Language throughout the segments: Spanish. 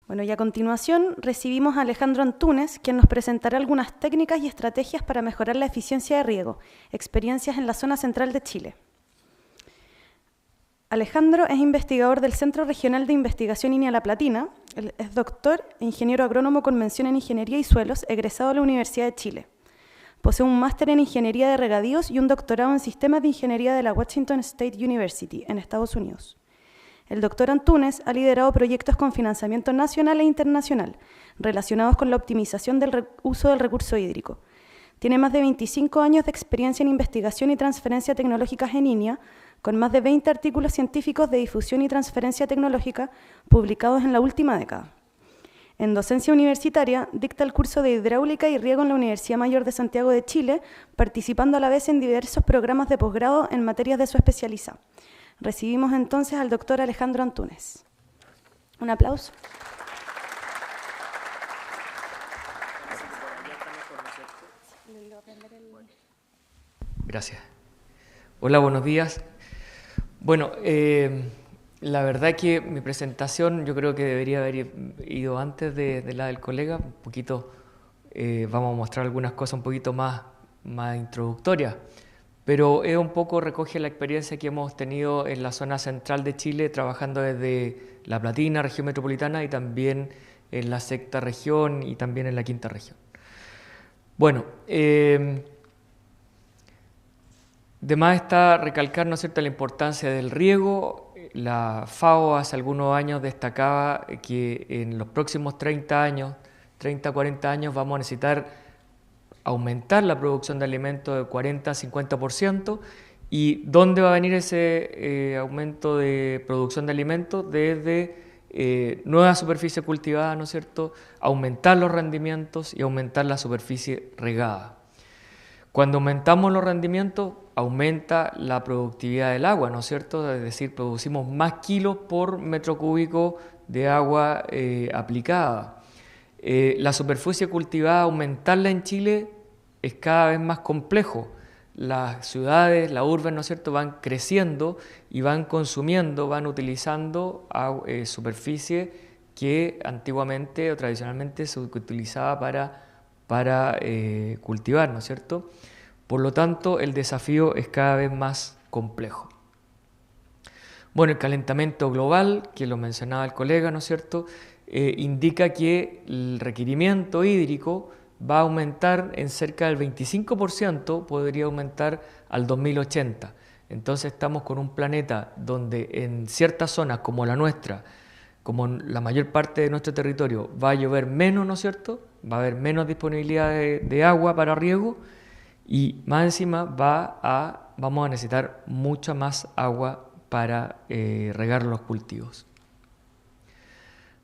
Bueno, y a continuación recibimos a Alejandro Antúnez, quien nos presentará algunas técnicas y estrategias para mejorar la eficiencia de riego, experiencias en la zona central de Chile. Alejandro es investigador del Centro Regional de Investigación INEA La Platina, es doctor e ingeniero agrónomo con mención en Ingeniería y Suelos, egresado de la Universidad de Chile. Posee un máster en Ingeniería de Regadíos y un doctorado en Sistemas de Ingeniería de la Washington State University, en Estados Unidos. El doctor Antúnez ha liderado proyectos con financiamiento nacional e internacional relacionados con la optimización del uso del recurso hídrico. Tiene más de 25 años de experiencia en investigación y transferencia tecnológicas en INEA, con más de 20 artículos científicos de difusión y transferencia tecnológica publicados en la última década. En docencia universitaria, dicta el curso de Hidráulica y Riego en la Universidad Mayor de Santiago de Chile, participando a la vez en diversos programas de posgrado en materias de su especialidad. Recibimos entonces al doctor Alejandro Antúnez. Un aplauso. Gracias. Hola, buenos días. Bueno, la verdad que mi presentación yo creo que debería haber ido antes de la del colega. Un poquito, vamos a mostrar algunas cosas un poquito más introductorias. Pero un poco recoge la experiencia que hemos tenido en la zona central de Chile, trabajando desde La Platina, región metropolitana, y también en la sexta región y también en la quinta región. Bueno, de más está recalcar, ¿no es cierto?, la importancia del riego. La FAO hace algunos años destacaba que en los próximos 30, 40 años vamos a necesitar aumentar la producción de alimentos de 40 a 50%. ¿Y dónde va a venir ese aumento de producción de alimentos? Desde nueva superficie cultivada, ¿no es cierto?, aumentar los rendimientos y aumentar la superficie regada. Cuando aumentamos los rendimientos, aumenta la productividad del agua, ¿no es cierto?, es decir, producimos más kilos por metro cúbico de agua aplicada. La superficie cultivada, aumentarla en Chile es cada vez más complejo. Las ciudades, la urbe, ¿no es cierto?, van creciendo y van consumiendo, van utilizando superficie que antiguamente o tradicionalmente se utilizaba para cultivar, ¿no es cierto? Por lo tanto, el desafío es cada vez más complejo. Bueno, el calentamiento global, que lo mencionaba el colega, ¿no es cierto?, indica que el requerimiento hídrico va a aumentar en cerca del 25%, podría aumentar al 2080. Entonces estamos con un planeta donde en ciertas zonas como la nuestra, como en la mayor parte de nuestro territorio, va a llover menos, ¿no es cierto?, va a haber menos disponibilidad de agua para riego, y más encima vamos a necesitar mucha más agua para regar los cultivos.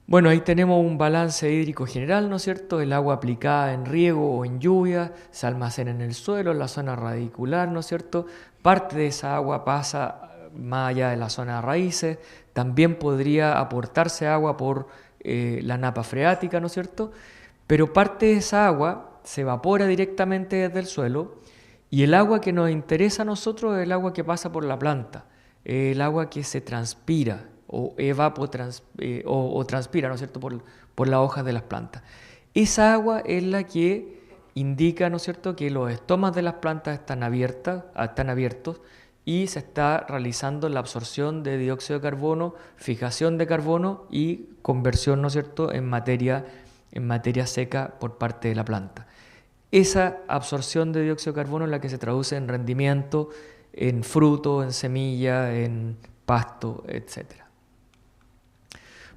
Bueno, ahí tenemos un balance hídrico general, ¿no es cierto? El agua aplicada en riego o en lluvia se almacena en el suelo, en la zona radicular, ¿no es cierto? Parte de esa agua pasa más allá de la zona de raíces. También podría aportarse agua por la napa freática, ¿no es cierto? Pero parte de esa agua se evapora directamente desde el suelo, y el agua que nos interesa a nosotros es el agua que pasa por la planta, el agua que se transpira o transpira, ¿no es cierto?, por las hojas de las plantas. Esa agua es la que indica, ¿no es cierto?, que los estomas de las plantas están abiertos y se está realizando la absorción de dióxido de carbono, fijación de carbono y conversión, ¿no es cierto?, en materia seca por parte de la planta. Esa absorción de dióxido de carbono es la que se traduce en rendimiento, en fruto, en semilla, en pasto, etc.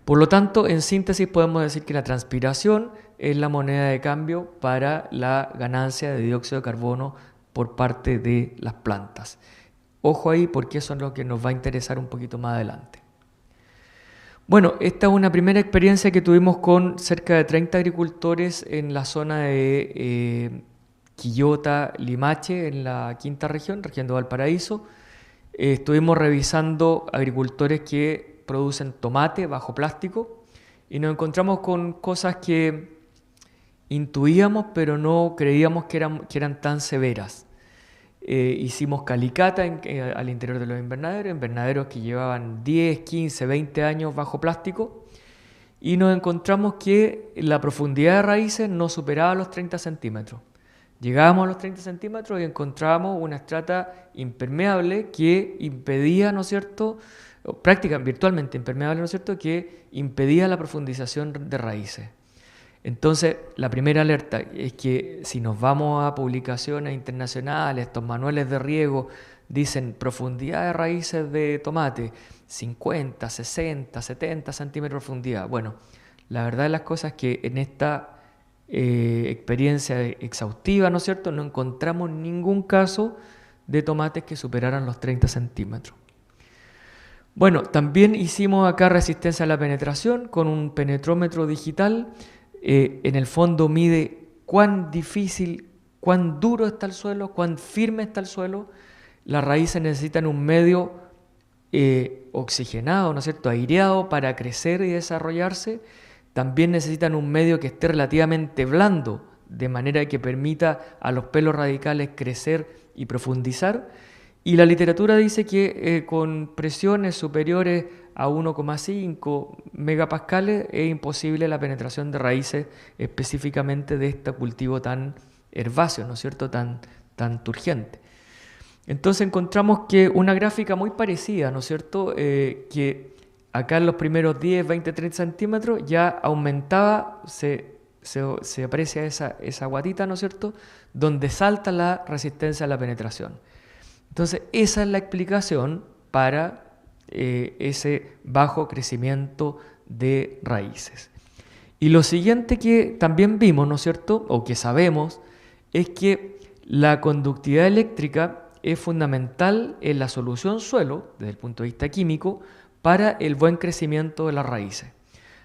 Por lo tanto, en síntesis podemos decir que la transpiración es la moneda de cambio para la ganancia de dióxido de carbono por parte de las plantas. Ojo ahí, porque eso es lo que nos va a interesar un poquito más adelante. Bueno, esta es una primera experiencia que tuvimos con cerca de 30 agricultores en la zona de Quillota, Limache, en la quinta región de Valparaíso. Estuvimos revisando agricultores que producen tomate bajo plástico y nos encontramos con cosas que intuíamos pero no creíamos que eran tan severas. Hicimos calicata al interior de los invernaderos que llevaban 10, 15, 20 años bajo plástico, y nos encontramos que la profundidad de raíces no superaba los 30 centímetros. Llegábamos a los 30 centímetros y encontrábamos una estrata impermeable que impedía, ¿no es cierto?, prácticamente virtualmente impermeable, ¿no es cierto?, que impedía la profundización de raíces. Entonces, la primera alerta es que si nos vamos a publicaciones internacionales, estos manuales de riego dicen profundidad de raíces de tomate, 50, 60, 70 centímetros de profundidad. Bueno, la verdad de las cosas es que en esta experiencia exhaustiva, ¿no es cierto?, no encontramos ningún caso de tomates que superaran los 30 centímetros. Bueno, también hicimos acá resistencia a la penetración con un penetrómetro digital. En el fondo mide cuán difícil, cuán duro está el suelo, cuán firme está el suelo. Las raíces necesitan un medio oxigenado, ¿no es cierto?, aireado para crecer y desarrollarse. También necesitan un medio que esté relativamente blando, de manera que permita a los pelos radicales crecer y profundizar. Y la literatura dice que con presiones superiores a 1,5 megapascales es imposible la penetración de raíces específicamente de este cultivo tan herbáceo, ¿no es cierto?, tan turgente. Entonces encontramos que una gráfica muy parecida, ¿no es cierto?, que acá en los primeros 10, 20, 30 centímetros ya aumentaba, se aprecia esa guatita, ¿no es cierto?, donde salta la resistencia a la penetración. Entonces esa es la explicación para ese bajo crecimiento de raíces. Y lo siguiente que también vimos, ¿no es cierto?, o que sabemos, es que la conductividad eléctrica es fundamental en la solución suelo, desde el punto de vista químico, para el buen crecimiento de las raíces.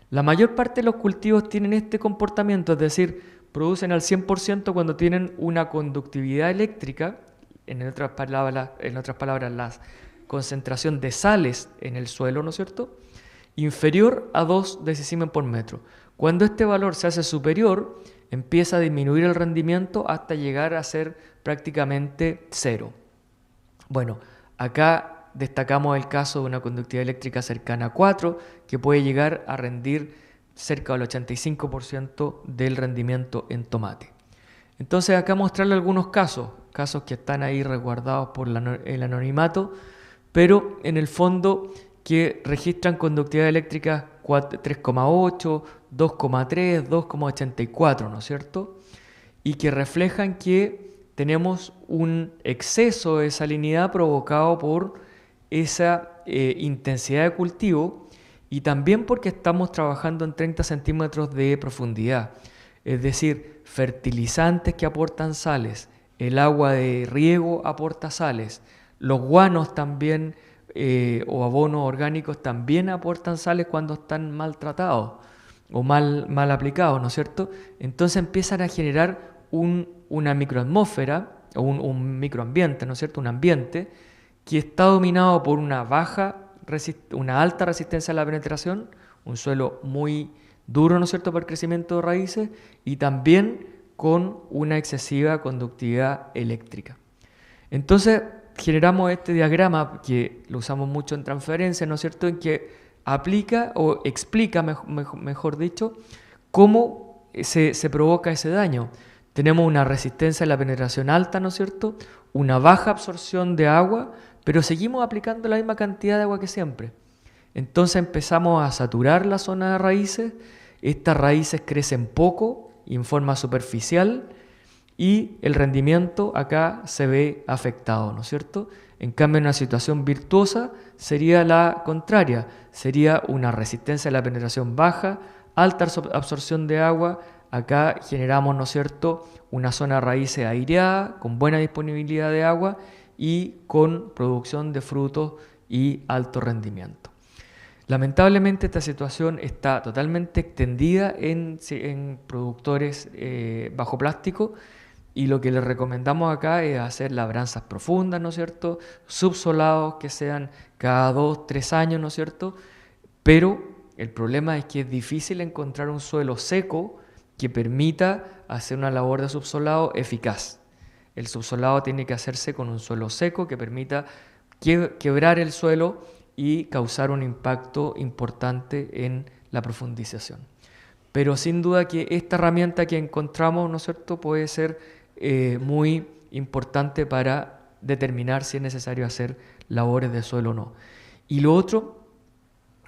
La mayor parte de los cultivos tienen este comportamiento, es decir, producen al 100% cuando tienen una conductividad eléctrica, en otras palabras, la concentración de sales en el suelo, ¿no es cierto?, inferior a 2 decisiemens por metro. Cuando este valor se hace superior, empieza a disminuir el rendimiento hasta llegar a ser prácticamente cero. Bueno, acá destacamos el caso de una conductividad eléctrica cercana a 4, que puede llegar a rendir cerca del 85% del rendimiento en tomate. Entonces acá mostrarle algunos casos que están ahí resguardados por el anonimato, pero en el fondo que registran conductividad eléctrica 3,8, 2,3, 2,84, ¿no es cierto?, y que reflejan que tenemos un exceso de salinidad provocado por esa intensidad de cultivo y también porque estamos trabajando en 30 centímetros de profundidad, es decir, fertilizantes que aportan sales, el agua de riego aporta sales, los guanos también o abonos orgánicos también aportan sales cuando están maltratados o mal aplicados, ¿no es cierto? Entonces empiezan a generar una microatmósfera o un microambiente, ¿no es cierto?, un ambiente que está dominado por una alta resistencia a la penetración, un suelo muy duro, ¿no es cierto?, para el crecimiento de raíces y también con una excesiva conductividad eléctrica. Entonces generamos este diagrama que lo usamos mucho en transferencia, ¿no es cierto?, en que aplica o explica, mejor dicho, cómo se provoca ese daño. Tenemos una resistencia a la penetración alta, ¿no es cierto?, una baja absorción de agua, pero seguimos aplicando la misma cantidad de agua que siempre. Entonces empezamos a saturar la zona de raíces, estas raíces crecen poco y en forma superficial y el rendimiento acá se ve afectado, ¿no es cierto? En cambio, en una situación virtuosa sería la contraria, sería una resistencia a la penetración baja, alta absorción de agua. Acá generamos, ¿no es cierto?, una zona de raíces aireada, con buena disponibilidad de agua y con producción de frutos y alto rendimiento. Lamentablemente esta situación está totalmente extendida en productores bajo plástico y lo que les recomendamos acá es hacer labranzas profundas, ¿no es cierto?, subsolados que sean cada 2, 3 años, ¿no es cierto?, pero el problema es que es difícil encontrar un suelo seco que permita hacer una labor de subsolado eficaz. El subsolado tiene que hacerse con un suelo seco que permita quebrar el suelo y causar un impacto importante en la la profundización. Pero sin duda que esta herramienta que encontramos, ¿no es cierto?, puede ser muy importante para determinar si es necesario hacer labores de suelo o no. Y lo otro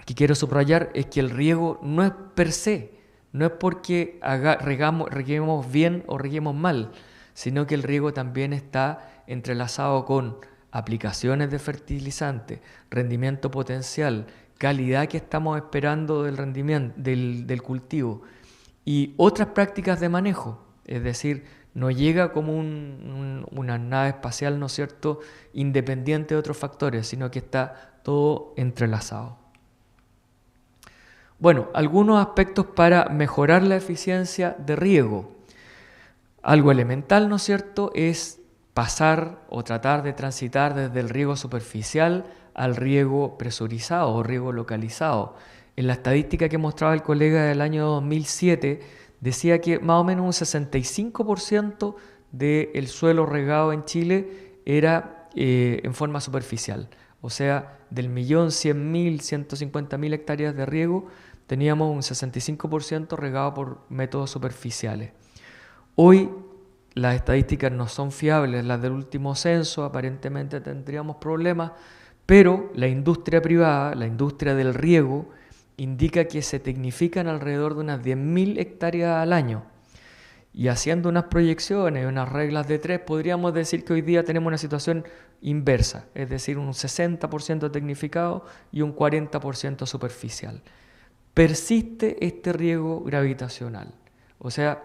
que quiero subrayar es que el riego no es per se, no es porque reguemos bien o reguemos mal, sino que el riego también está entrelazado con aplicaciones de fertilizantes, rendimiento potencial, calidad que estamos esperando del rendimiento del cultivo y otras prácticas de manejo, es decir, no llega como una nave espacial, ¿no es cierto?, independiente de otros factores, sino que está todo entrelazado. Bueno, algunos aspectos para mejorar la eficiencia de riego. Algo elemental, ¿no es cierto?, es pasar o tratar de transitar desde el riego superficial al riego presurizado o riego localizado. En la estadística que mostraba el colega del año 2007, decía que más o menos un 65% del suelo regado en Chile era en forma superficial. O sea, del 1.100.000, 150.000 hectáreas de riego, teníamos un 65% regado por métodos superficiales. Hoy las estadísticas no son fiables, las del último censo, aparentemente tendríamos problemas, pero la industria privada, la industria del riego, indica que se tecnifican alrededor de unas 10.000 hectáreas al año. Y haciendo unas proyecciones, unas reglas de 3, podríamos decir que hoy día tenemos una situación inversa, es decir, un 60% tecnificado y un 40% superficial. Persiste este riego gravitacional, o sea,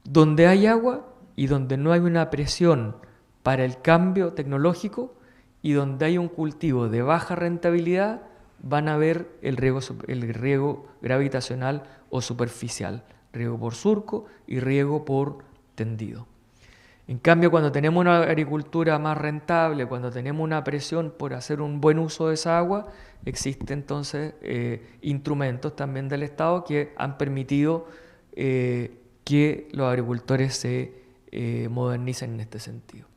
donde hay agua y donde no hay una presión para el cambio tecnológico y donde hay un cultivo de baja rentabilidad, van a ver el riego gravitacional o superficial, riego por surco y riego por tendido. En cambio, cuando tenemos una agricultura más rentable, cuando tenemos una presión por hacer un buen uso de esa agua, existen entonces instrumentos también del Estado que han permitido que los agricultores se modernicen en este sentido.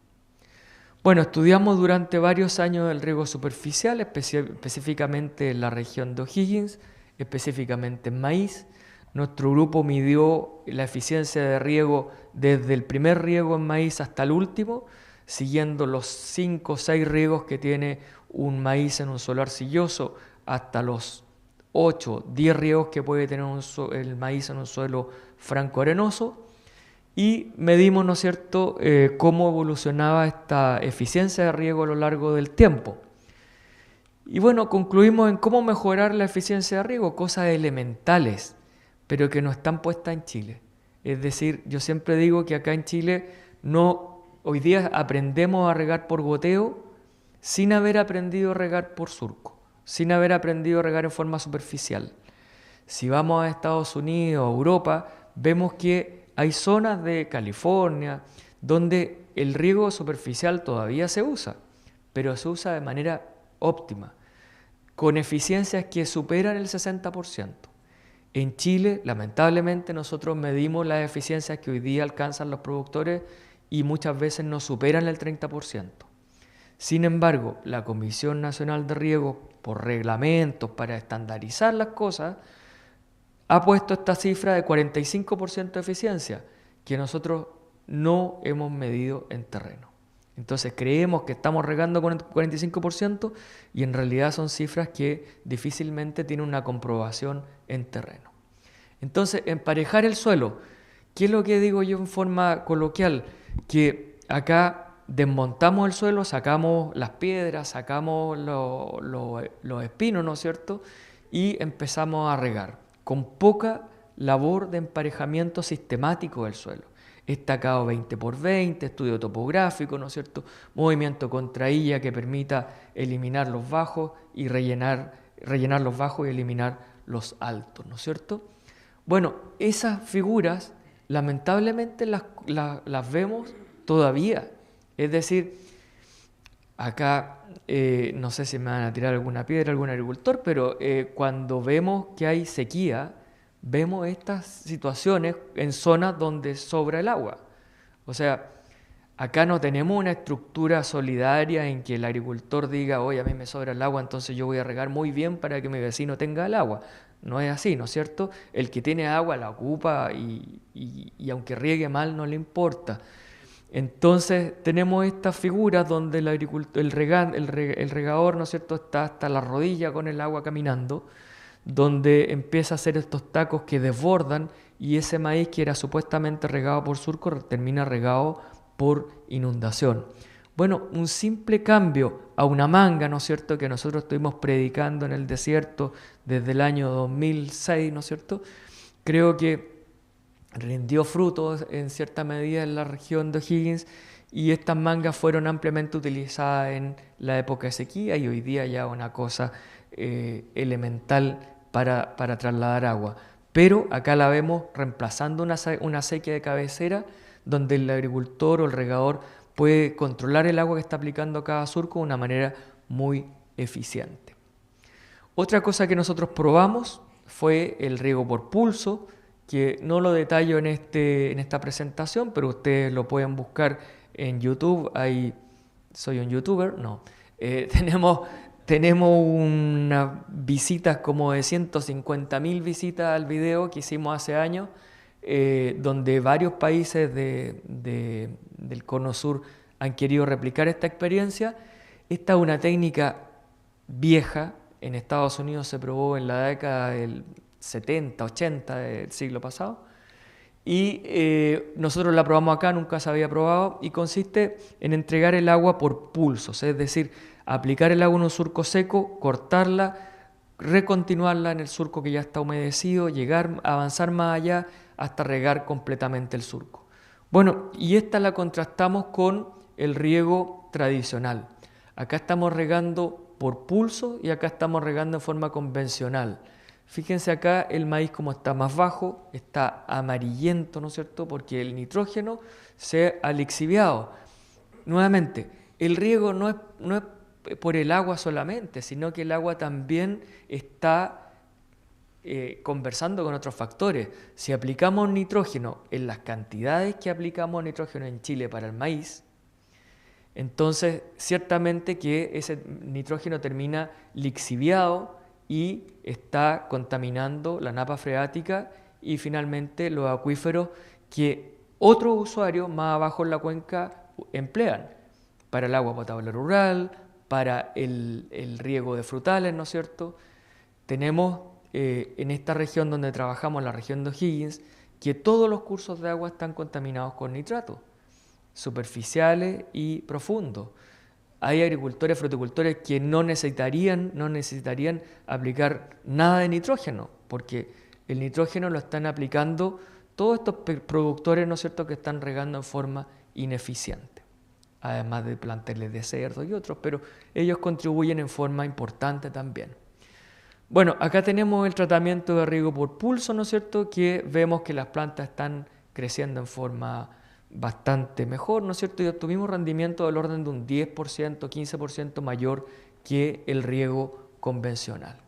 Bueno, estudiamos durante varios años el riego superficial, específicamente en la región de O'Higgins, específicamente en maíz. Nuestro grupo midió la eficiencia de riego desde el primer riego en maíz hasta el último, siguiendo los 5 o 6 riegos que tiene un maíz en un suelo arcilloso, hasta los 8 o 10 riegos que puede tener el maíz en un suelo franco-arenoso. Y medimos, ¿no es cierto?, cómo evolucionaba esta eficiencia de riego a lo largo del tiempo. Y bueno, concluimos en cómo mejorar la eficiencia de riego, cosas elementales, pero que no están puestas en Chile. Es decir, yo siempre digo que acá en Chile hoy día aprendemos a regar por goteo sin haber aprendido a regar por surco, sin haber aprendido a regar en forma superficial. Si vamos a Estados Unidos o Europa, vemos que hay zonas de California donde el riego superficial todavía se usa, pero se usa de manera óptima, con eficiencias que superan el 60%. En Chile, lamentablemente, nosotros medimos las eficiencias que hoy día alcanzan los productores y muchas veces nos superan el 30%. Sin embargo, la Comisión Nacional de Riego, por reglamentos para estandarizar las cosas, ha puesto esta cifra de 45% de eficiencia, que nosotros no hemos medido en terreno. Entonces creemos que estamos regando con el 45% y en realidad son cifras que difícilmente tienen una comprobación en terreno. Entonces, emparejar el suelo, ¿qué es lo que digo yo en forma coloquial? Que acá desmontamos el suelo, sacamos las piedras, sacamos los espinos, ¿no es cierto? Y empezamos a regar, con poca labor de emparejamiento sistemático del suelo. Estacado 20x20, estudio topográfico, ¿no es cierto? Movimiento contrailla que permita eliminar los bajos y rellenar los bajos y eliminar los altos, ¿no es cierto? Bueno, esas figuras lamentablemente las vemos todavía. Es decir, acá no sé si me van a tirar alguna piedra algún agricultor, pero cuando vemos que hay sequía, vemos estas situaciones en zonas donde sobra el agua. O sea, acá no tenemos una estructura solidaria en que el agricultor diga, oye, a mí me sobra el agua, entonces yo voy a regar muy bien para que mi vecino tenga el agua. no es así, ¿no es cierto? El que tiene agua la ocupa y aunque riegue mal no le importa. Entonces tenemos estas figuras donde el regador, ¿no es cierto?, está hasta la rodilla con el agua caminando, donde empieza a hacer estos tacos que desbordan y ese maíz que era supuestamente regado por surco termina regado por inundación. Bueno, un simple cambio a una manga, ¿no es cierto?, que nosotros estuvimos predicando en el desierto desde el año 2006, ¿no es cierto?, creo que rindió frutos en cierta medida en la región de O'Higgins y estas mangas fueron ampliamente utilizadas en la época de sequía y hoy día ya una cosa elemental para trasladar agua. Pero acá la vemos reemplazando una sequía de cabecera donde el agricultor o el regador puede controlar el agua que está aplicando a cada surco de una manera muy eficiente. Otra cosa que nosotros probamos fue el riego por pulso, que no lo detallo en esta presentación, pero ustedes lo pueden buscar en YouTube. Ahí soy un youtuber, no. Tenemos unas visitas como de 150.000 visitas al video que hicimos hace años, donde varios países del Cono Sur han querido replicar esta experiencia. Esta es una técnica vieja. En Estados Unidos se probó en la década del 70, 80 del siglo pasado y nosotros la probamos acá, nunca se había probado y consiste en entregar el agua por pulsos, es decir, aplicar el agua en un surco seco, cortarla, recontinuarla en el surco que ya está humedecido, avanzar más allá hasta regar completamente el surco. Bueno, y esta la contrastamos con el riego tradicional. Acá estamos regando por pulso y acá estamos regando en forma convencional. Fíjense acá el maíz como está más bajo, está amarillento, ¿no es cierto?, porque el nitrógeno se ha lixiviado. Nuevamente, el riego no es por el agua solamente, sino que el agua también está conversando con otros factores. Si aplicamos nitrógeno en las cantidades que aplicamos nitrógeno en Chile para el maíz, entonces ciertamente que ese nitrógeno termina lixiviado y está contaminando la napa freática y finalmente los acuíferos que otros usuarios más abajo en la cuenca emplean para el agua potable rural, para el riego de frutales, ¿no es cierto? Tenemos en esta región donde trabajamos, la región de O'Higgins, que todos los cursos de agua están contaminados con nitratos, superficiales y profundos. Hay agricultores, fruticultores que no necesitarían aplicar nada de nitrógeno, porque el nitrógeno lo están aplicando todos estos productores, ¿no es cierto?, que están regando en forma ineficiente, además de planteles de cerdo y otros, pero ellos contribuyen en forma importante también. Bueno, acá tenemos el tratamiento de riego por pulso, ¿no es cierto?, que vemos que las plantas están creciendo en forma bastante mejor, ¿no es cierto? Y obtuvimos rendimiento del orden de un 10%, 15% mayor que el riego convencional.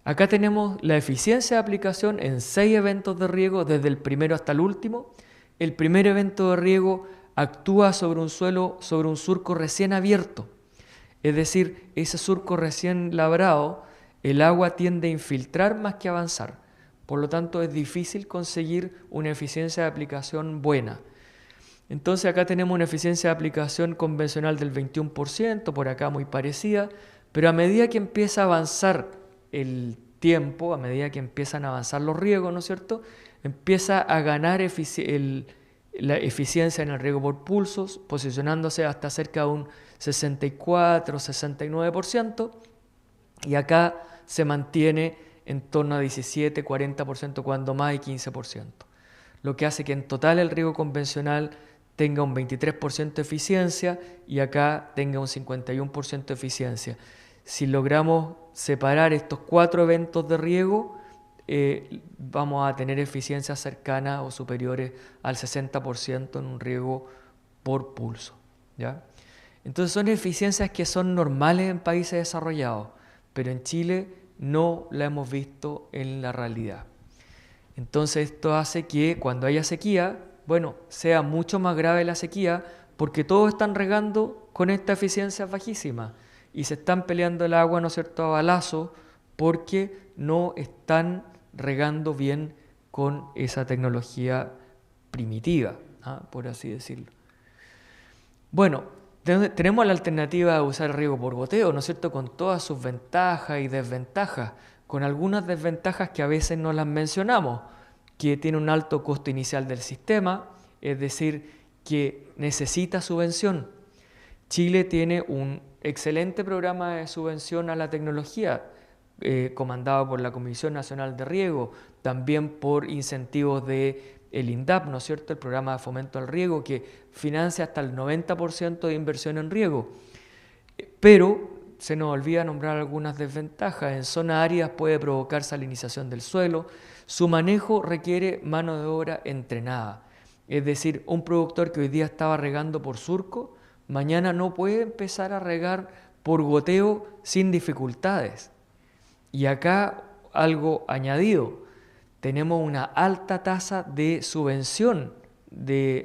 Acá tenemos la eficiencia de aplicación en 6 eventos de riego, desde el primero hasta el último. El primer evento de riego actúa sobre un suelo, sobre un surco recién abierto. Es decir, ese surco recién labrado, el agua tiende a infiltrar más que avanzar. Por lo tanto, es difícil conseguir una eficiencia de aplicación buena. Entonces acá tenemos una eficiencia de aplicación convencional del 21%, por acá muy parecida, pero a medida que empieza a avanzar el tiempo, a medida que empiezan a avanzar los riegos, ¿no es cierto?, empieza a ganar la eficiencia en el riego por pulsos, posicionándose hasta cerca de un 64-69%, y acá se mantiene en torno a 17-40%, cuando más y 15%, lo que hace que en total el riego convencional tenga un 23% de eficiencia y acá tenga un 51% de eficiencia. Si logramos separar estos 4 eventos de riego, vamos a tener eficiencias cercanas o superiores al 60% en un riego por pulso, ¿ya? Entonces son eficiencias que son normales en países desarrollados, pero en Chile no la hemos visto en la realidad. Entonces esto hace que cuando haya sequía, sea mucho más grave la sequía, porque todos están regando con esta eficiencia bajísima y se están peleando el agua, ¿no es cierto?, a balazo porque no están regando bien con esa tecnología primitiva, por así decirlo. Bueno, tenemos la alternativa de usar riego por goteo, ¿no es cierto?, con todas sus ventajas y desventajas, con algunas desventajas que a veces no las mencionamos, que tiene un alto costo inicial del sistema, es decir, que necesita subvención. Chile tiene un excelente programa de subvención a la tecnología, comandado por la Comisión Nacional de Riego, también por incentivos del INDAP, ¿no es cierto?, el programa de fomento al riego, que financia hasta el 90% de inversión en riego. Pero se nos olvida nombrar algunas desventajas. En zonas áridas puede provocar salinización del suelo. Su manejo requiere mano de obra entrenada. Es decir, un productor que hoy día estaba regando por surco, mañana no puede empezar a regar por goteo sin dificultades. Y acá algo añadido, tenemos una alta tasa de subvención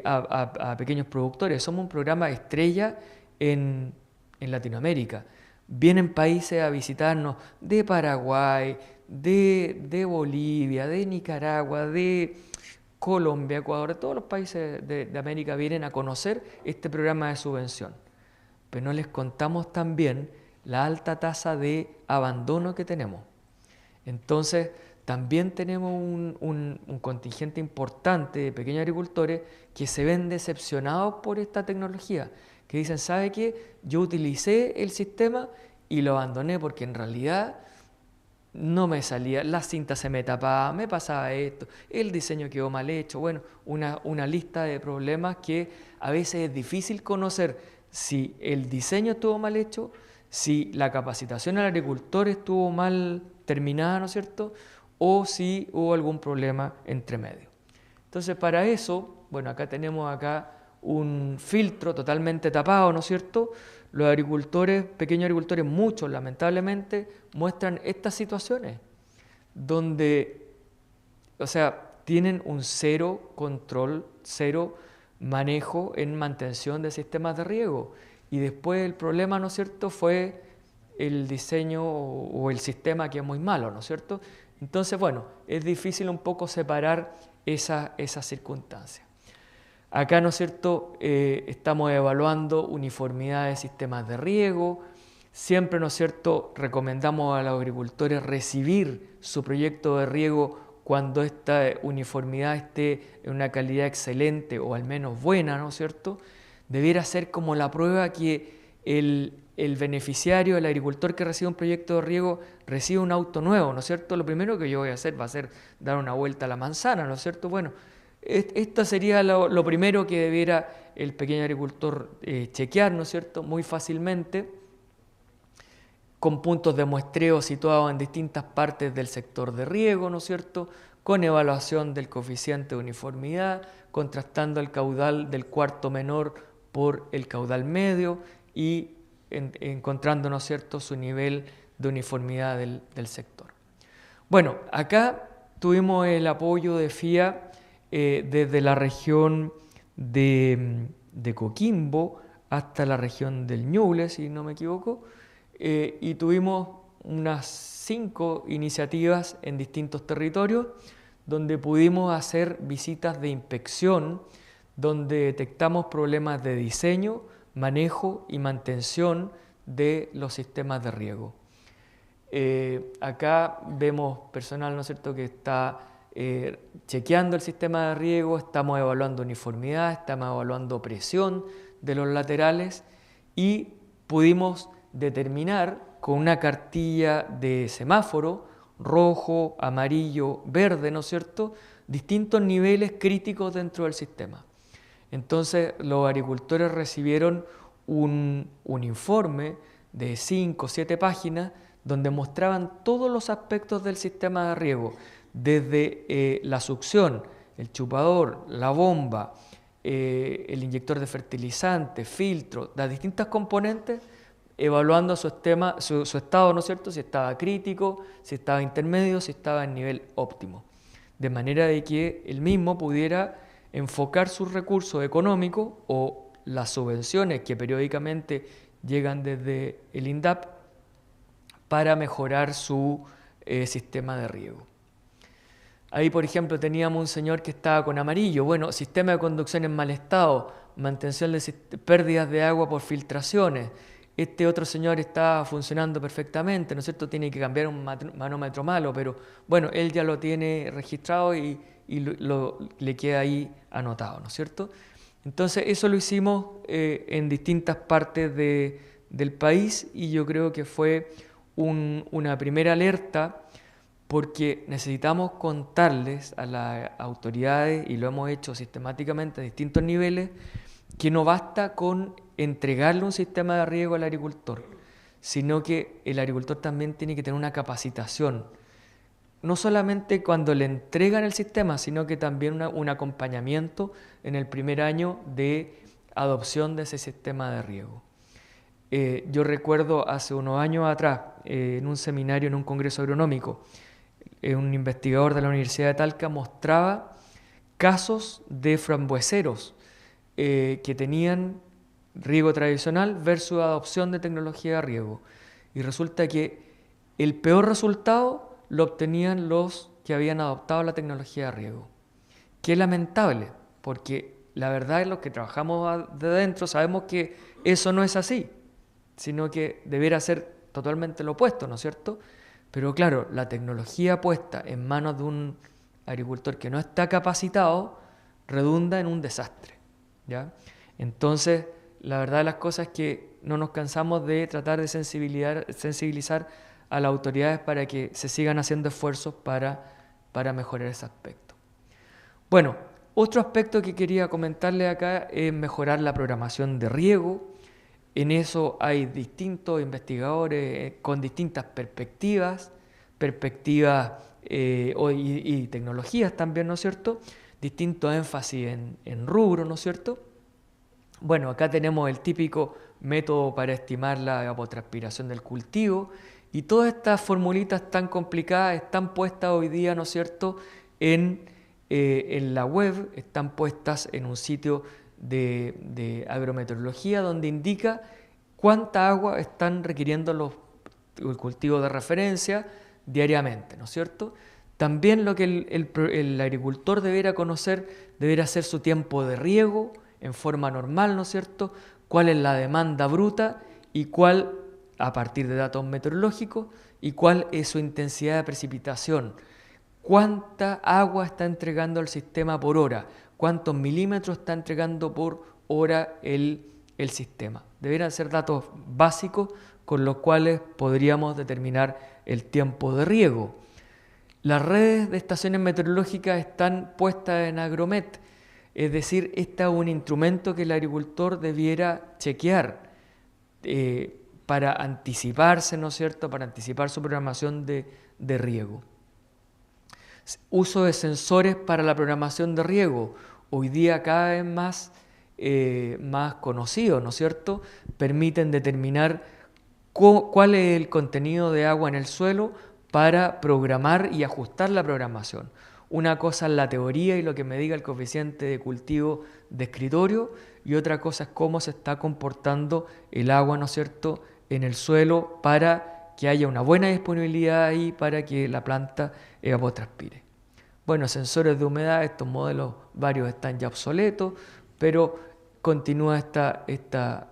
a pequeños productores. Somos un programa estrella en Latinoamérica. Vienen países a visitarnos de Paraguay, de Bolivia, de Nicaragua, de Colombia, Ecuador, todos los países de América vienen a conocer este programa de subvención. Pero no les contamos también la alta tasa de abandono que tenemos. Entonces, también tenemos un contingente importante de pequeños agricultores que se ven decepcionados por esta tecnología, que dicen, ¿sabe qué? Yo utilicé el sistema y lo abandoné porque en realidad no me salía, la cinta se me tapaba, me pasaba esto, el diseño quedó mal hecho, bueno, una lista de problemas que a veces es difícil conocer si el diseño estuvo mal hecho, si la capacitación al agricultor estuvo mal terminada, ¿no es cierto?, o si hubo algún problema entre medio. Entonces, para eso, bueno, acá tenemos un filtro totalmente tapado, ¿no es cierto? Los agricultores, pequeños agricultores, muchos lamentablemente, muestran estas situaciones donde, o sea, tienen un cero control, cero manejo en mantención de sistemas de riego. Y después el problema, ¿no es cierto?, fue el diseño o el sistema que es muy malo, ¿no es cierto? Entonces, bueno, es difícil un poco separar esas circunstancias. Acá, ¿no es cierto?, estamos evaluando uniformidad de sistemas de riego. Siempre, ¿no es cierto?, recomendamos a los agricultores recibir su proyecto de riego cuando esta uniformidad esté en una calidad excelente o al menos buena, ¿no es cierto? Debiera ser como la prueba que el beneficiario, el agricultor que recibe un proyecto de riego, recibe un auto nuevo, ¿no es cierto? Lo primero que yo voy a hacer va a ser dar una vuelta a la manzana, ¿no es cierto? Bueno, esto sería lo primero que debiera el pequeño agricultor chequear, ¿no es cierto?, muy fácilmente, con puntos de muestreo situados en distintas partes del sector de riego, ¿no es cierto?, con evaluación del coeficiente de uniformidad, contrastando el caudal del cuarto menor por el caudal medio y encontrando, ¿no es cierto?, su nivel de uniformidad del sector. Bueno, acá tuvimos el apoyo de FIA desde la región de Coquimbo hasta la región del Ñuble, si no me equivoco, y tuvimos unas 5 iniciativas en distintos territorios donde pudimos hacer visitas de inspección, donde detectamos problemas de diseño, manejo y mantención de los sistemas de riego. Acá vemos personal, ¿no es cierto?, que está chequeando el sistema de riego, estamos evaluando uniformidad, estamos evaluando presión de los laterales y pudimos determinar con una cartilla de semáforo, rojo, amarillo, verde, ¿no es cierto?, distintos niveles críticos dentro del sistema. Entonces los agricultores recibieron un informe de 5 o 7 páginas donde mostraban todos los aspectos del sistema de riego, desde la succión, el chupador, la bomba, el inyector de fertilizante, filtro, las distintas componentes, evaluando su estado, ¿no es cierto?, si estaba crítico, si estaba intermedio, si estaba en nivel óptimo, de manera de que él mismo pudiera enfocar sus recursos económicos o las subvenciones que periódicamente llegan desde el INDAP para mejorar su sistema de riego. Ahí, por ejemplo, teníamos un señor que estaba con amarillo. Bueno, sistema de conducción en mal estado, mantención de pérdidas de agua por filtraciones. Este otro señor está funcionando perfectamente, ¿no es cierto? Tiene que cambiar un manómetro malo, pero bueno, él ya lo tiene registrado y le queda ahí anotado, ¿no es cierto? Entonces, eso lo hicimos en distintas partes del país y yo creo que fue una primera alerta, porque necesitamos contarles a las autoridades, y lo hemos hecho sistemáticamente a distintos niveles, que no basta con entregarle un sistema de riego al agricultor, sino que el agricultor también tiene que tener una capacitación, no solamente cuando le entregan el sistema, sino que también un acompañamiento en el primer año de adopción de ese sistema de riego. Yo recuerdo hace unos años atrás, en un seminario, en un congreso agronómico, un investigador de la Universidad de Talca mostraba casos de frambueseros que tenían riego tradicional versus adopción de tecnología de riego. Y resulta que el peor resultado lo obtenían los que habían adoptado la tecnología de riego. Qué lamentable, porque la verdad es los que trabajamos de dentro sabemos que eso no es así, sino que debiera ser totalmente lo opuesto, ¿no es cierto? Pero claro, la tecnología puesta en manos de un agricultor que no está capacitado redunda en un desastre, ¿ya? Entonces, la verdad de las cosas es que no nos cansamos de tratar de sensibilizar a las autoridades para que se sigan haciendo esfuerzos para mejorar ese aspecto. Bueno, otro aspecto que quería comentarles acá es mejorar la programación de riego. En eso hay distintos investigadores con distintas perspectivas y tecnologías también, ¿no es cierto? Distinto énfasis en rubro, ¿no es cierto? Bueno, acá tenemos el típico método para estimar la evapotranspiración del cultivo, y todas estas formulitas tan complicadas están puestas hoy día, ¿no es cierto?, en la web, están puestas en un sitio de agrometeorología donde indica cuánta agua están requiriendo los cultivos de referencia diariamente, ¿no es cierto? También lo que el agricultor deberá conocer, deberá ser su tiempo de riego en forma normal, ¿no es cierto? Cuál es la demanda bruta y cuál, a partir de datos meteorológicos, y cuál es su intensidad de precipitación. Cuánta agua está entregando el sistema por hora, cuántos milímetros está entregando por hora el sistema. Deberán ser datos básicos con los cuales podríamos determinar el tiempo de riego. Las redes de estaciones meteorológicas están puestas en Agromet, es decir, este es un instrumento que el agricultor debiera chequear para anticiparse, ¿no es cierto?, para anticipar su programación de riego. Uso de sensores para la programación de riego, hoy día cada vez más conocidos, ¿no es cierto?, permiten determinar cuál es el contenido de agua en el suelo para programar y ajustar la programación. Una cosa es la teoría y lo que me diga el coeficiente de cultivo de escritorio, y otra cosa es cómo se está comportando el agua, ¿no es cierto?, en el suelo para que haya una buena disponibilidad ahí para que la planta evapotranspire. Bueno, sensores de humedad, estos modelos varios están ya obsoletos, pero continúa esta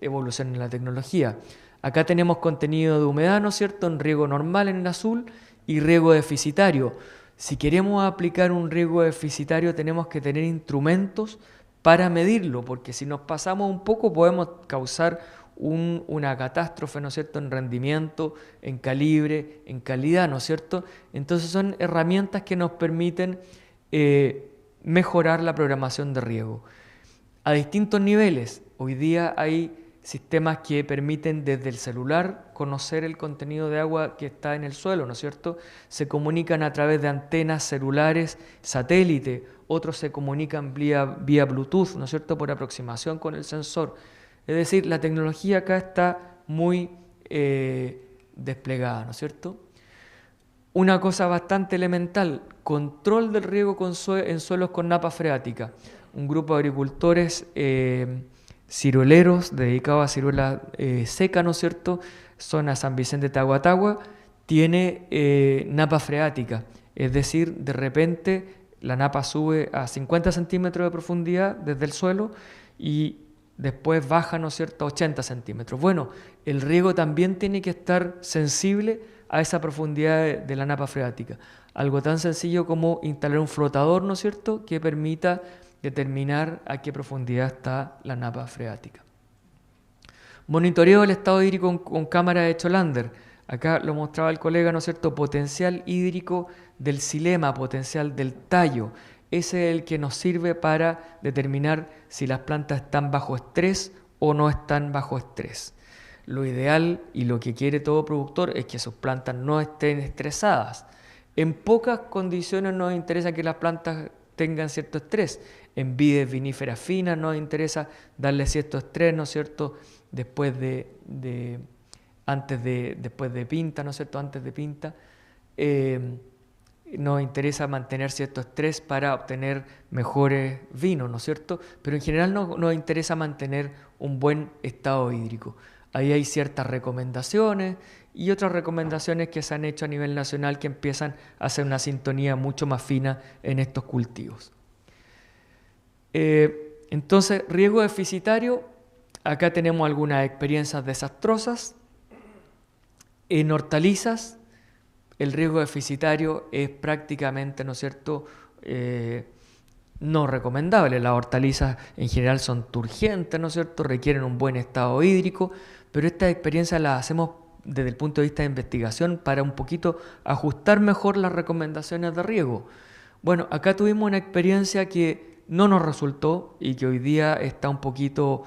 evolución en la tecnología. Acá tenemos contenido de humedad, ¿no es cierto?, en riego normal en el azul y riego deficitario. Si queremos aplicar un riego deficitario tenemos que tener instrumentos para medirlo, porque si nos pasamos un poco podemos causar una catástrofe, ¿no es cierto?, en rendimiento, en calibre, en calidad, ¿no es cierto? Entonces son herramientas que nos permiten mejorar la programación de riego. A distintos niveles, hoy día hay sistemas que permiten desde el celular conocer el contenido de agua que está en el suelo, ¿no es cierto? Se comunican a través de antenas celulares, satélite, otros se comunican vía Bluetooth, ¿no es cierto?, por aproximación con el sensor. Es decir, la tecnología acá está muy desplegada, ¿no es cierto? Una cosa bastante elemental, control del riego en suelos con napa freática. Un grupo de agricultores cirueleros dedicados a ciruela seca, ¿no es cierto?, zona San Vicente Tahuatahua, tiene napa freática, es decir, de repente la napa sube a 50 centímetros de profundidad desde el suelo y después baja, ¿no es cierto?, a 80 centímetros. Bueno, el riego también tiene que estar sensible a esa profundidad de la napa freática. Algo tan sencillo como instalar un flotador, ¿no es cierto?, que permita determinar a qué profundidad está la napa freática. Monitoreo del estado hídrico con cámara de Cholander. Acá lo mostraba el colega, ¿no es cierto?, potencial hídrico del xilema, potencial del tallo. Ese es el que nos sirve para determinar si las plantas están bajo estrés o no están bajo estrés. Lo ideal y lo que quiere todo productor es que sus plantas no estén estresadas. En pocas condiciones nos interesa que las plantas tengan cierto estrés. En vides viníferas finas nos interesa darle cierto estrés, ¿no es cierto?, después de pinta, ¿no es cierto?, antes de pinta. Nos interesa mantener cierto estrés para obtener mejores vinos, ¿no es cierto? Pero en general nos interesa mantener un buen estado hídrico. Ahí hay ciertas recomendaciones y otras recomendaciones que se han hecho a nivel nacional que empiezan a hacer una sintonía mucho más fina en estos cultivos. Entonces, riego deficitario, acá tenemos algunas experiencias desastrosas. En hortalizas, el riego deficitario es prácticamente, ¿no es cierto?, no recomendable. Las hortalizas en general son turgentes, ¿no es cierto?, requieren un buen estado hídrico, pero estas experiencias las hacemos desde el punto de vista de investigación para un poquito ajustar mejor las recomendaciones de riego. Bueno, acá tuvimos una experiencia que no nos resultó y que hoy día está un poquito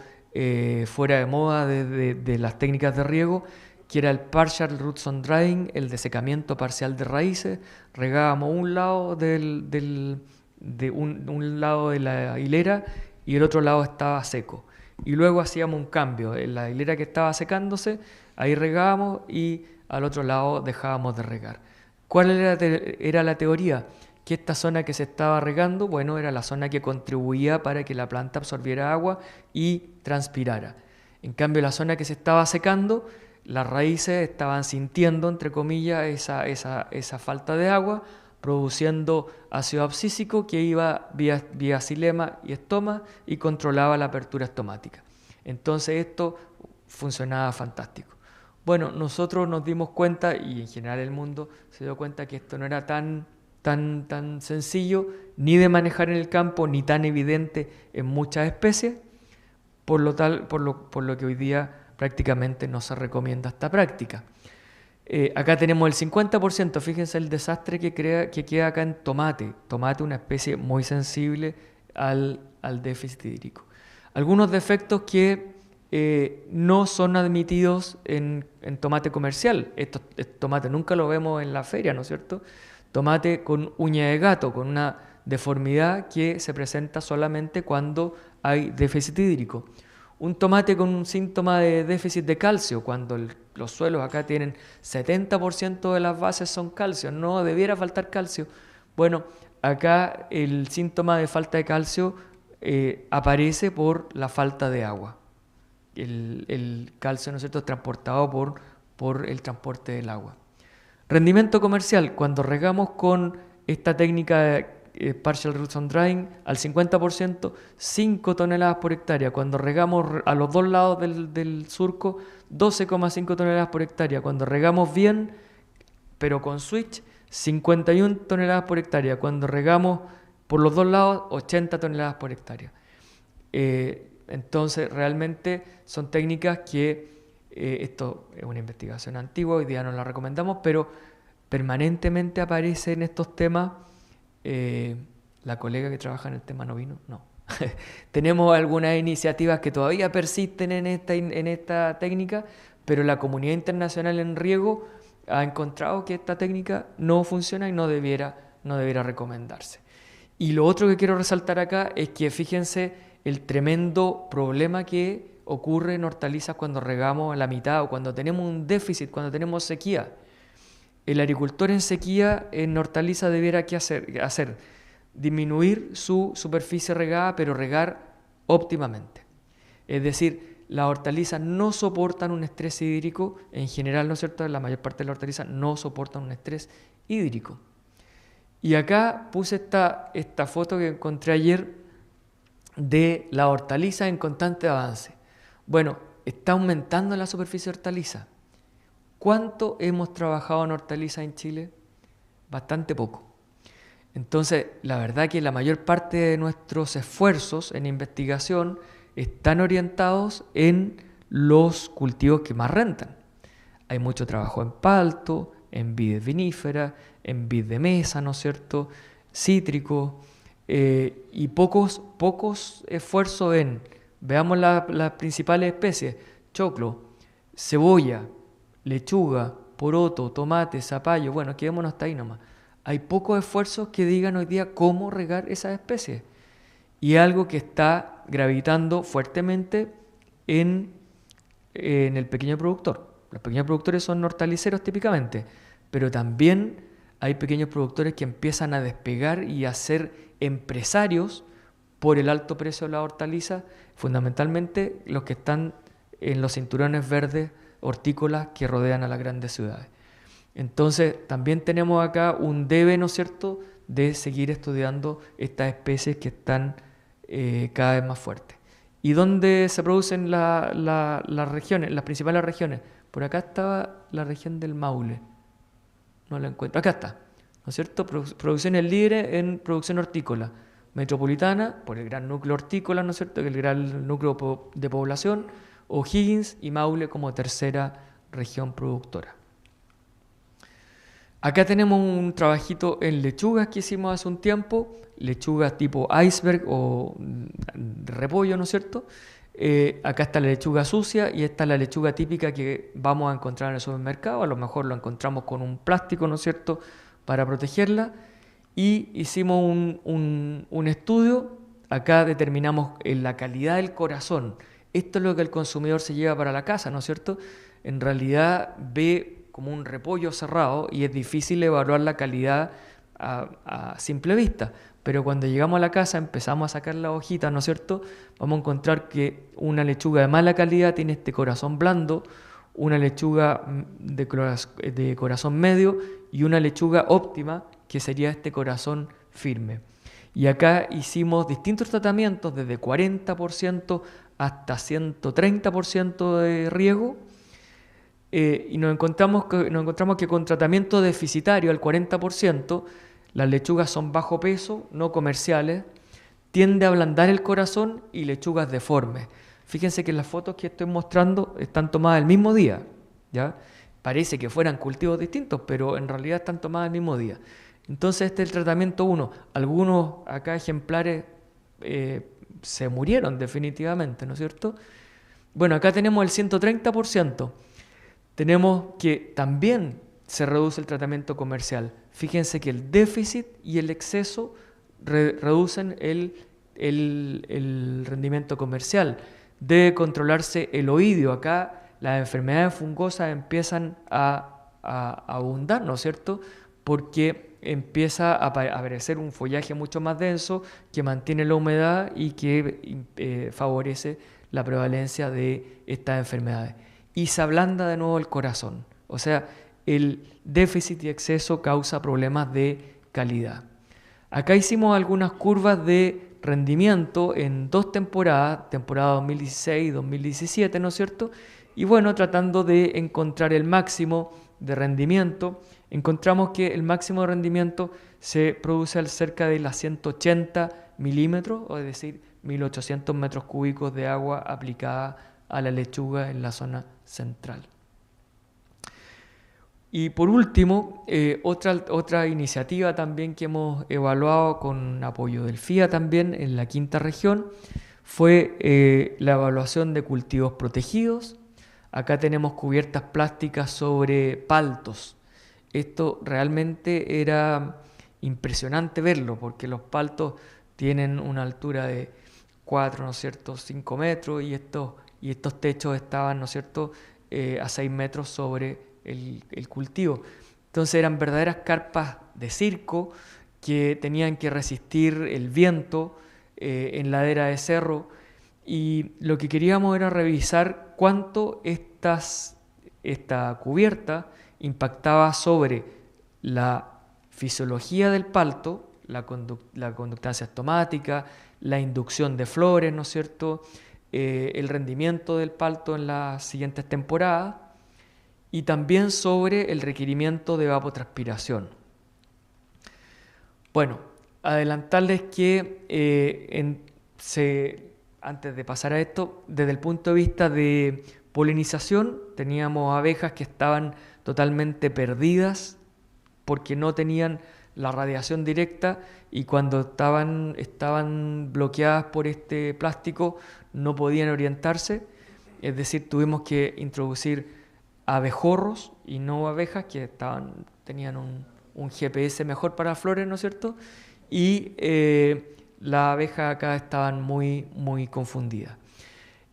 fuera de moda de las técnicas de riego, que era el partial roots on drying, el desecamiento parcial de raíces. Regábamos un lado de la hilera y el otro lado estaba seco. Y luego hacíamos un cambio. En la hilera que estaba secándose, ahí regábamos y al otro lado dejábamos de regar. ¿Cuál era la teoría? Que esta zona que se estaba regando, bueno, era la zona que contribuía para que la planta absorbiera agua y transpirara. En cambio, la zona que se estaba secando, las raíces estaban sintiendo, entre comillas, esa falta de agua, produciendo ácido abscísico que iba vía xilema y estoma y controlaba la apertura estomática. Entonces esto funcionaba fantástico. Bueno, nosotros nos dimos cuenta, y en general el mundo se dio cuenta, que esto no era tan sencillo ni de manejar en el campo, ni tan evidente en muchas especies, por lo que hoy día prácticamente no se recomienda esta práctica. Acá tenemos el 50%, fíjense el desastre que queda acá en tomate. Tomate, una especie muy sensible al déficit hídrico. Algunos defectos que no son admitidos en tomate comercial. Este tomate nunca lo vemos en la feria, ¿no es cierto? Tomate con uña de gato, con una deformidad que se presenta solamente cuando hay déficit hídrico. Un tomate con un síntoma de déficit de calcio, cuando los suelos acá tienen 70% de las bases son calcio, no debiera faltar calcio. Bueno, acá el síntoma de falta de calcio aparece por la falta de agua. El calcio, ¿no es cierto?, es transportado por el transporte del agua. Rendimiento comercial, cuando regamos con esta técnica de partial roots on drying al 50%, 5 toneladas por hectárea. Cuando regamos a los dos lados del surco, 12,5 toneladas por hectárea. Cuando regamos bien, pero con switch, 51 toneladas por hectárea. Cuando regamos por los dos lados, 80 toneladas por hectárea. Entonces, realmente son técnicas que, esto es una investigación antigua, hoy día no la recomendamos, pero permanentemente aparecen estos temas. La colega que trabaja en el tema no vino, no. Tenemos algunas iniciativas que todavía persisten en esta técnica, pero la comunidad internacional en riego ha encontrado que esta técnica no funciona y no debiera recomendarse. Y lo otro que quiero resaltar acá es que fíjense el tremendo problema que ocurre en hortalizas cuando regamos a la mitad o cuando tenemos un déficit, cuando tenemos sequía. El agricultor en sequía en hortaliza debiera ¿qué hacer? Disminuir su superficie regada, pero regar óptimamente. Es decir, las hortalizas no soportan un estrés hídrico, en general, ¿no es cierto? La mayor parte de las hortalizas no soportan un estrés hídrico. Y acá puse esta foto que encontré ayer de la hortaliza en constante avance. Bueno, está aumentando la superficie de hortaliza. ¿Cuánto hemos trabajado en hortaliza en Chile? Bastante poco. Entonces, la verdad que la mayor parte de nuestros esfuerzos en investigación están orientados en los cultivos que más rentan. Hay mucho trabajo en palto, en vides viníferas, en vid de mesa, ¿no es cierto?, cítricos, y pocos esfuerzos en, veamos las principales especies: choclo, cebolla, lechuga, poroto, tomate, zapallo. Bueno, quedémonos hasta ahí nomás. Hay pocos esfuerzos que digan hoy día cómo regar esas especies. Y es algo que está gravitando fuertemente en el pequeño productor. Los pequeños productores son hortaliceros típicamente, pero también hay pequeños productores que empiezan a despegar y a ser empresarios por el alto precio de la hortaliza, fundamentalmente los que están en los cinturones verdes hortícolas que rodean a las grandes ciudades. Entonces, también tenemos acá un debe, ¿no es cierto?, de seguir estudiando estas especies que están cada vez más fuertes. ¿Y dónde se producen las regiones, las principales regiones? Por acá estaba la región del Maule. No la encuentro. Acá está, ¿no es cierto? Producciones líderes en producción hortícola. Metropolitana, por el gran núcleo hortícola, ¿no es cierto?, que el gran núcleo de población. O'Higgins y Maule como tercera región productora. Acá tenemos un trabajito en lechugas que hicimos hace un tiempo, lechugas tipo iceberg o repollo, ¿no es cierto? Acá está la lechuga sucia y esta es la lechuga típica que vamos a encontrar en el supermercado. A lo mejor lo encontramos con un plástico, ¿no es cierto?, para protegerla. Y hicimos un estudio. Acá determinamos la calidad del corazón. Esto es lo que el consumidor se lleva para la casa, ¿no es cierto? En realidad ve como un repollo cerrado y es difícil evaluar la calidad a simple vista. Pero cuando llegamos a la casa empezamos a sacar las hojitas, ¿no es cierto? Vamos a encontrar que una lechuga de mala calidad tiene este corazón blando, una lechuga de corazón medio y una lechuga óptima que sería este corazón firme. Y acá hicimos distintos tratamientos desde 40% hasta 130% de riego. Y nos encontramos que con tratamiento deficitario al 40%, las lechugas son bajo peso, no comerciales, tiende a ablandar el corazón y lechugas deformes. Fíjense que las fotos que estoy mostrando están tomadas el mismo día, ¿ya? Parece que fueran cultivos distintos, pero en realidad están tomadas el mismo día. Entonces este es el tratamiento 1. Algunos acá ejemplares se murieron definitivamente, ¿no es cierto? Bueno, acá tenemos el 130%. Tenemos que también se reduce el tratamiento comercial. Fíjense que el déficit y el exceso reducen el rendimiento comercial. Debe controlarse el oidio. Acá las enfermedades fungosas empiezan a abundar, ¿no es cierto?, porque empieza a aparecer un follaje mucho más denso que mantiene la humedad y que favorece la prevalencia de estas enfermedades. Y se ablanda de nuevo el corazón. O sea, el déficit y exceso causa problemas de calidad. Acá hicimos algunas curvas de rendimiento en 2 temporadas, temporada 2016 y 2017, ¿no es cierto? Y bueno, tratando de encontrar el máximo de rendimiento, encontramos que el máximo de rendimiento se produce al cerca de las 180 milímetros, es decir, 1800 metros cúbicos de agua aplicada a la lechuga en la zona central. Y por último, otra iniciativa también que hemos evaluado con apoyo del FIA también en la quinta región fue la evaluación de cultivos protegidos. Acá tenemos cubiertas plásticas sobre paltos. Esto realmente era impresionante verlo porque los paltos tienen una altura de 4, ¿no es cierto?, 5 metros y estos techos estaban, ¿no es cierto?, a 6 metros sobre el cultivo. Entonces eran verdaderas carpas de circo que tenían que resistir el viento en ladera de cerro y lo que queríamos era revisar cuánto esta cubierta impactaba sobre la fisiología del palto, la conductancia estomática, la inducción de flores, ¿no es cierto?, el rendimiento del palto en las siguientes temporadas y también sobre el requerimiento de evapotranspiración. Bueno, adelantarles que antes de pasar a esto, desde el punto de vista de polinización, teníamos abejas que estaban totalmente perdidas porque no tenían la radiación directa y cuando estaban bloqueadas por este plástico no podían orientarse, es decir, tuvimos que introducir abejorros y no abejas que tenían un GPS mejor para flores, ¿no es cierto? Y las abejas acá estaban muy, muy confundidas.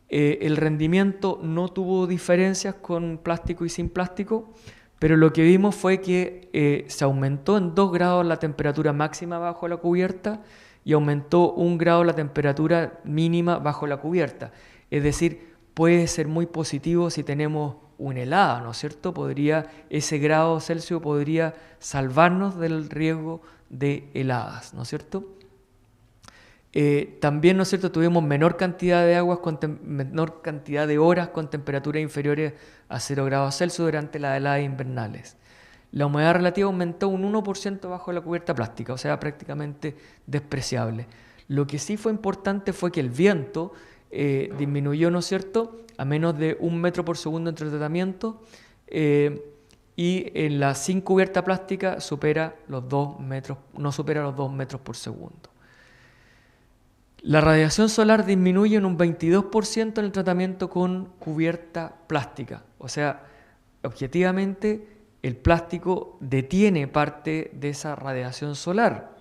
El rendimiento no tuvo diferencias con plástico y sin plástico, pero lo que vimos fue que se aumentó en 2 grados la temperatura máxima bajo la cubierta y aumentó 1 grado la temperatura mínima bajo la cubierta. Es decir, puede ser muy positivo si tenemos una helada, ¿no es cierto? Ese grado Celsius podría salvarnos del riesgo de heladas, ¿no es cierto? También, ¿no es cierto?, tuvimos menor cantidad de horas con temperaturas inferiores a 0 grados Celsius durante las heladas invernales. La humedad relativa aumentó un 1% bajo la cubierta plástica, o sea, prácticamente despreciable. Lo que sí fue importante fue que el viento disminuyó, ¿no es cierto?, a menos de 1 metro por segundo entre tratamiento y en la sin cubierta plástica no supera los 2 metros por segundo. La radiación solar disminuye en un 22% en el tratamiento con cubierta plástica. O sea, objetivamente el plástico detiene parte de esa radiación solar.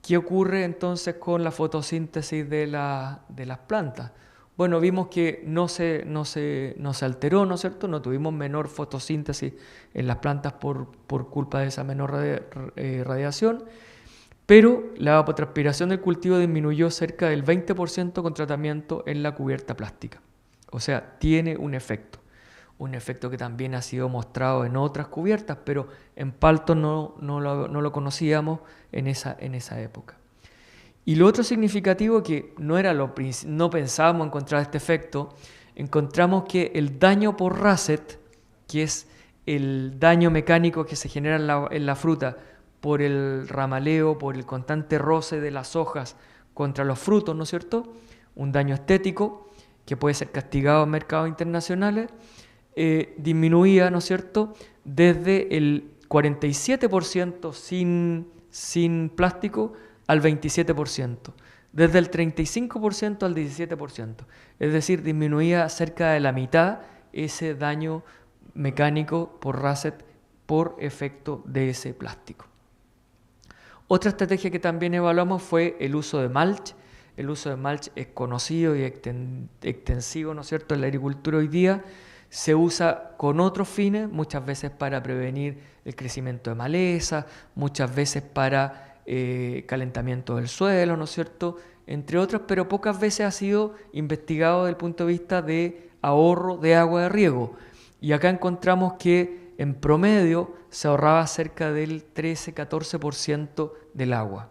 ¿Qué ocurre entonces con la fotosíntesis de las plantas? Bueno, vimos que no se alteró, ¿no es cierto? No tuvimos menor fotosíntesis en las plantas por culpa de esa menor radiación. Pero la evapotranspiración del cultivo disminuyó cerca del 20% con tratamiento en la cubierta plástica. O sea, tiene un efecto que también ha sido mostrado en otras cubiertas, pero en palto no lo conocíamos en esa época. Y lo otro significativo que no pensábamos encontrar este efecto, encontramos que el daño por Russet, que es el daño mecánico que se genera en la fruta, por el ramaleo, por el constante roce de las hojas contra los frutos, ¿no es cierto? Un daño estético que puede ser castigado en mercados internacionales, disminuía, ¿no es cierto?, desde el 47% sin plástico al 27%, desde el 35% al 17%, es decir, disminuía cerca de la mitad ese daño mecánico por Russet por efecto de ese plástico. Otra estrategia que también evaluamos fue el uso de mulch. El uso de mulch es conocido y extensivo, ¿no es cierto?, en la agricultura hoy día. Se usa con otros fines, muchas veces para prevenir el crecimiento de maleza, muchas veces para calentamiento del suelo, ¿no es cierto?, entre otras, pero pocas veces ha sido investigado desde el punto de vista de ahorro de agua de riego. Y acá encontramos que en promedio se ahorraba cerca del 13-14% del agua.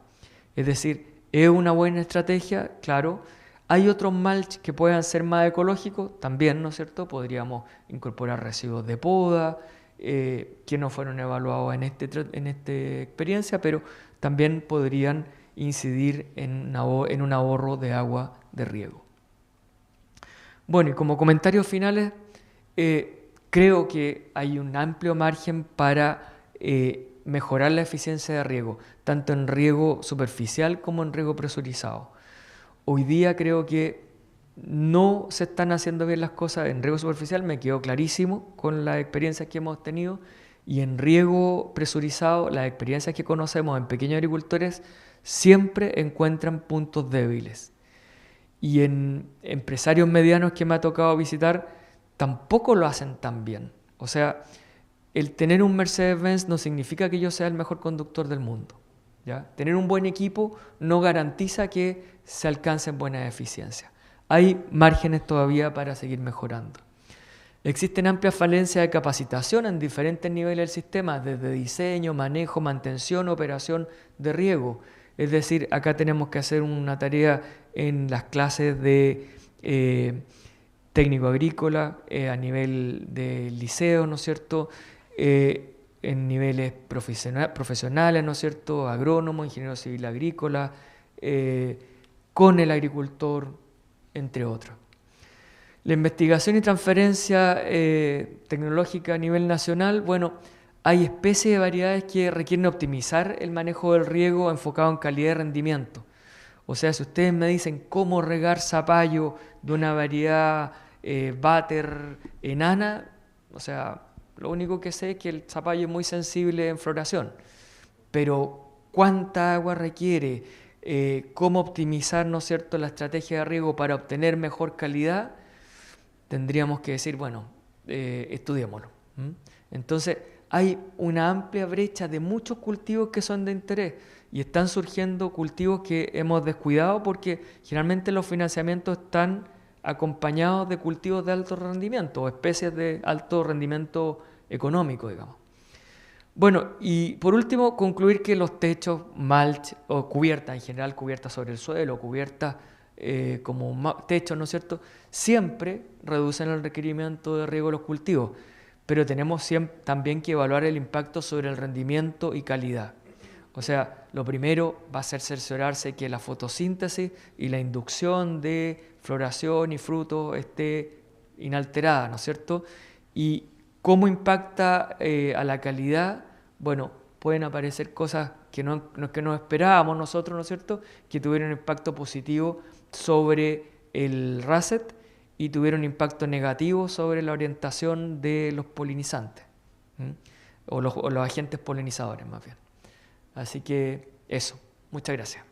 Es decir, es una buena estrategia, claro. Hay otros mulch que puedan ser más ecológicos, también, ¿no es cierto? Podríamos incorporar residuos de poda, que no fueron evaluados en esta experiencia, pero también podrían incidir en un ahorro de agua de riego. Bueno, y como comentarios finales, creo que hay un amplio margen para mejorar la eficiencia de riego, tanto en riego superficial como en riego presurizado. Hoy día creo que no se están haciendo bien las cosas en riego superficial, me quedó clarísimo con las experiencias que hemos tenido, y en riego presurizado, las experiencias que conocemos en pequeños agricultores siempre encuentran puntos débiles. Y en empresarios medianos que me ha tocado visitar, tampoco lo hacen tan bien. O sea, el tener un Mercedes-Benz no significa que yo sea el mejor conductor del mundo, ¿ya? Tener un buen equipo no garantiza que se alcancen buenas eficiencias. hay márgenes todavía para seguir mejorando. Existen amplias falencias de capacitación en diferentes niveles del sistema, desde diseño, manejo, mantención, operación de riego. Es decir, acá tenemos que hacer una tarea en las clases de técnico agrícola, a nivel de liceo, ¿no es cierto? En niveles profesionales, ¿no es cierto? Agrónomo, ingeniero civil agrícola, con el agricultor, entre otros. La investigación y transferencia tecnológica a nivel nacional, bueno, hay especies de variedades que requieren optimizar el manejo del riego enfocado en calidad y rendimiento. O sea, si ustedes me dicen cómo regar zapallo de una variedad váter enana, o sea, lo único que sé es que el zapallo es muy sensible en floración, pero cuánta agua requiere, cómo optimizar, ¿no es cierto?, la estrategia de riego para obtener mejor calidad, tendríamos que decir, bueno, estudiémoslo. Entonces, hay una amplia brecha de muchos cultivos que son de interés y están surgiendo cultivos que hemos descuidado porque generalmente los financiamientos están acompañados de cultivos de alto rendimiento o especies de alto rendimiento económico, digamos. Bueno, y por último, concluir que los techos, mulch o cubiertas, en general cubiertas sobre el suelo, cubiertas como techos, ¿no es cierto?, siempre reducen el requerimiento de riego de los cultivos, pero tenemos también que evaluar el impacto sobre el rendimiento y calidad. O sea, lo primero va a ser cerciorarse que la fotosíntesis y la inducción de floración y fruto esté inalterada, ¿no es cierto? Y cómo impacta a la calidad, bueno, pueden aparecer cosas que no esperábamos nosotros, ¿no es cierto?, que tuvieron un impacto positivo sobre el RASET y tuvieron un impacto negativo sobre la orientación de los polinizantes, o los agentes polinizadores más bien. Así que eso, muchas gracias.